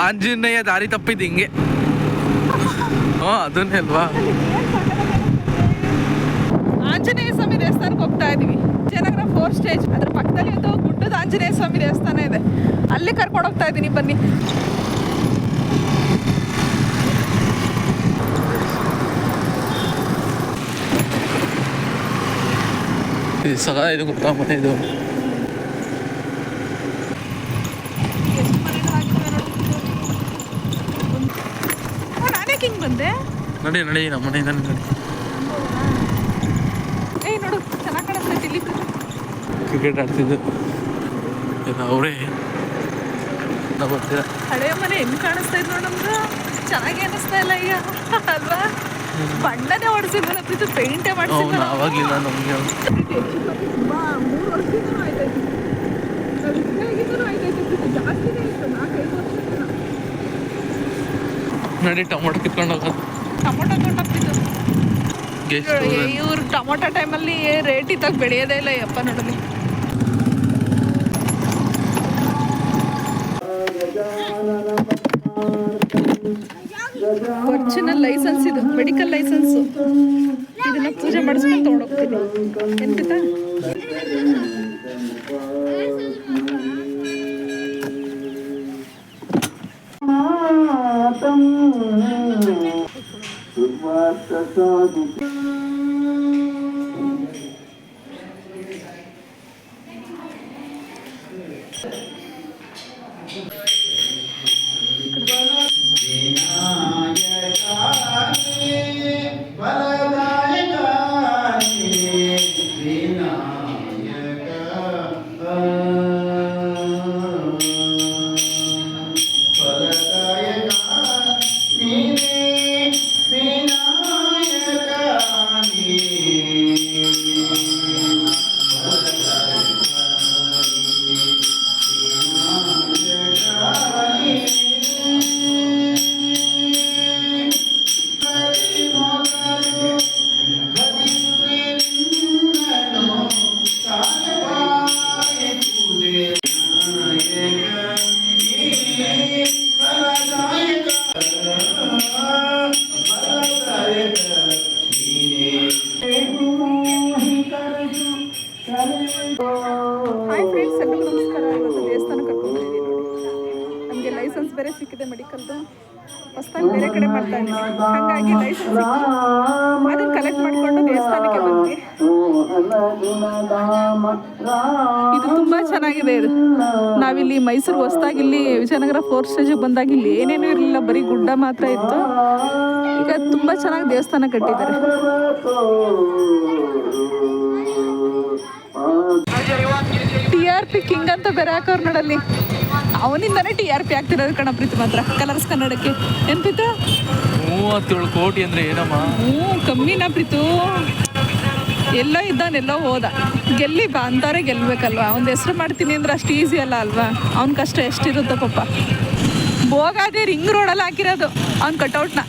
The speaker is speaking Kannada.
ಆಂಜನೇಯ ದಾರಿ ತಪ್ಪಿದ್ದು ಹಿಂಗೆ. ಅದನ್ನೇ ಅಲ್ವಾ, ಆಂಜನೇಯ ಸ್ವಾಮಿ ದೇವಸ್ಥಾನಕ್ಕೆ ಹೋಗ್ತಾ ಇದೀವಿ. ವಿಜಯನಗರ 4th ಸ್ಟೇಜ್ ಅದ್ರ ಪಕ್ಕದಲ್ಲಿ ಒಂದು ಗುಡ್ಡದ ಆಂಜನೇಯ ಸ್ವಾಮಿ ದೇವಸ್ಥಾನ ಇದೆ, ಅಲ್ಲಿ ಕರ್ಕೊಂಡು ಹೋಗ್ತಾ ಇದ್ದೀನಿ, ಬನ್ನಿ. ಇದು ಗೊತ್ತಾ ಮನೆ ಇದು. ನಾನೇ ಹಿಂಗ್ ಬಂದೆ. ನಡಿ ನಮ್ಮ ಮನೆಯಿಂದ ನಡಿ. ನೋಡು ಚೆನ್ನಾಗಿ ಕಾಣಿಸ್ತೈತಿ ಇಲ್ಲಿ. ಕ್ರಿಕೆಟ್ ಆಡ್ತಿದ್ದು ಅವರೇ ನಾವು ಬರ್ತೀರ. ಹಳೆಯ ಮನೆ ಹೆಂಗ್ ಕಾಣಿಸ್ತಾ ಇದ್ ನೋಡು ನಮ್ಗೆ, ಚೆನ್ನಾಗಿ ಅನಿಸ್ತಾ ಇಲ್ಲ ಈಗ ಅಲ್ವಾ. ಬಣ್ಣನೇ ಹೊಡ್ಸಿದ್ವಲ್ಲ ಪ್ರೀತು, ಪೇಂಟೇ ಮಾಡಿಸಿದ್ವಿ. ಅವಾಗಿಲ್ಲ ನಮಗೆ 3 ವರ್ಷದಿಂದ ಆಯ್ತಾಯ್ತು. ಜಾಸ್ತಿನೇ ಇತ್ತು, 4-5 ವರ್ಷ. ನಡಿ ಟೊಮೊಟೊ ಕಿತ್ಕೊಂಡು ಹೋಗೋದು. ಟೊಮೊಟೊ ತೊಗೊಂಡೋಗ್ತಿದ್ದು ಇವ್ರು. ಟೊಮೊಟೊ ಟೈಮಲ್ಲಿ ರೇಟ್ ಇದ್ದಾಗ ಬೆಳೆಯೋದೇ ಇಲ್ಲ ಯಪ್ಪ. ನೋಡಲಿ ಒರಿಜಿನಲ್ ಲೈಸೆನ್ಸ್ ಇದು, ಮೆಡಿಕಲ್ ಲೈಸೆನ್ಸು. ಇದನ್ನ ಪೂಜೆ ಮಾಡಿಸ್ಕೊಂಡು ತೊಗೊಂಡೋಗ್ತೀನಿ. ಎಂತ ಹಾಯ್ ಫ್ರೆಂಡ್ಸ್, ಎಲ್ಲರಿಗೂ ನಮಸ್ಕಾರ. ಇವತ್ತು ದೇವಸ್ಥಾನ ಕರ್ಕೊಂಡಿದ್ದೀನಿ ನೋಡಿ. ನಮಗೆ ಲೈಸೆನ್ಸ್ ಬೇರೆ ಸಿಕ್ಕಿದೆ ಮೆಡಿಕಲ್ದು. ಹೊಸದಾಗಿ ಬೇರೆ ಕಡೆ ಮಾಡ್ತಾ ಇದ್ದೀನಿ, ಹಾಗಾಗಿ ಲೈಸೆನ್ಸ್ ಅದನ್ನು ಕಲೆಕ್ಟ್ ಮಾಡಿಕೊಂಡು ದೇವಸ್ಥಾನಕ್ಕೆ ಬಂದ್ವಿ. ಇದು ತುಂಬ ಚೆನ್ನಾಗಿದೆ. ಇದು ನಾವಿಲ್ಲಿ ಮೈಸೂರು ಹೊಸದಾಗಿ ಇಲ್ಲಿ ವಿಜಯನಗರ 4th ಸ್ಟೇಜಿಗೆ ಬಂದಾಗ ಇಲ್ಲಿ ಏನೇನೂ ಇರಲಿಲ್ಲ, ಬರೀ ಗುಡ್ಡ ಮಾತ್ರ ಇತ್ತು. ಈಗ ತುಂಬ ಚೆನ್ನಾಗಿ ದೇವಸ್ಥಾನ ಕಟ್ಟಿದ್ದಾರೆ. TRP ಕಿಂಗ್ ಅಂತ ಬೇರೆ ಹಾಕೋರು ನೋಡಲ್ಲಿ, ಅವನಿಂದಾನೇ TRP ಆಗ್ತಿರೋದು ಕಣ ಪ್ರೀತಿ. ಮಾತ್ರ ಕಲರ್ಸ್ ಕನ್ನಡಕ್ಕೆ ಏನ್ ಪ್ರೀತು 37 ಕೋಟಿ ಅಂದ್ರೆ ಏನಮ್ಮ? ಕಮ್ಮಿನಾ ಪ್ರೀತು? ಎಲ್ಲೋ ಇದ್ದಾನೆಲ್ಲೋ ಹೋದ. ಗೆಲ್ಲಿ ಬಾ ಅಂತಾರೆ, ಗೆಲ್ಬೇಕಲ್ವಾ. ಒಂದು ಹೆಸರು ಮಾಡ್ತೀನಿ ಅಂದ್ರೆ ಅಷ್ಟು ಈಸಿ ಅಲ್ಲ ಅಲ್ವಾ. ಅವ್ನ ಕಷ್ಟ ಎಷ್ಟಿರುತ್ತೋ ಪಾಪ. ಭೋಗಾದಿ ರಿಂಗ್ ರೋಡಲ್ಲಿ ಹಾಕಿರೋದು ಅವ್ನ ಕಟೌಟ್ನ.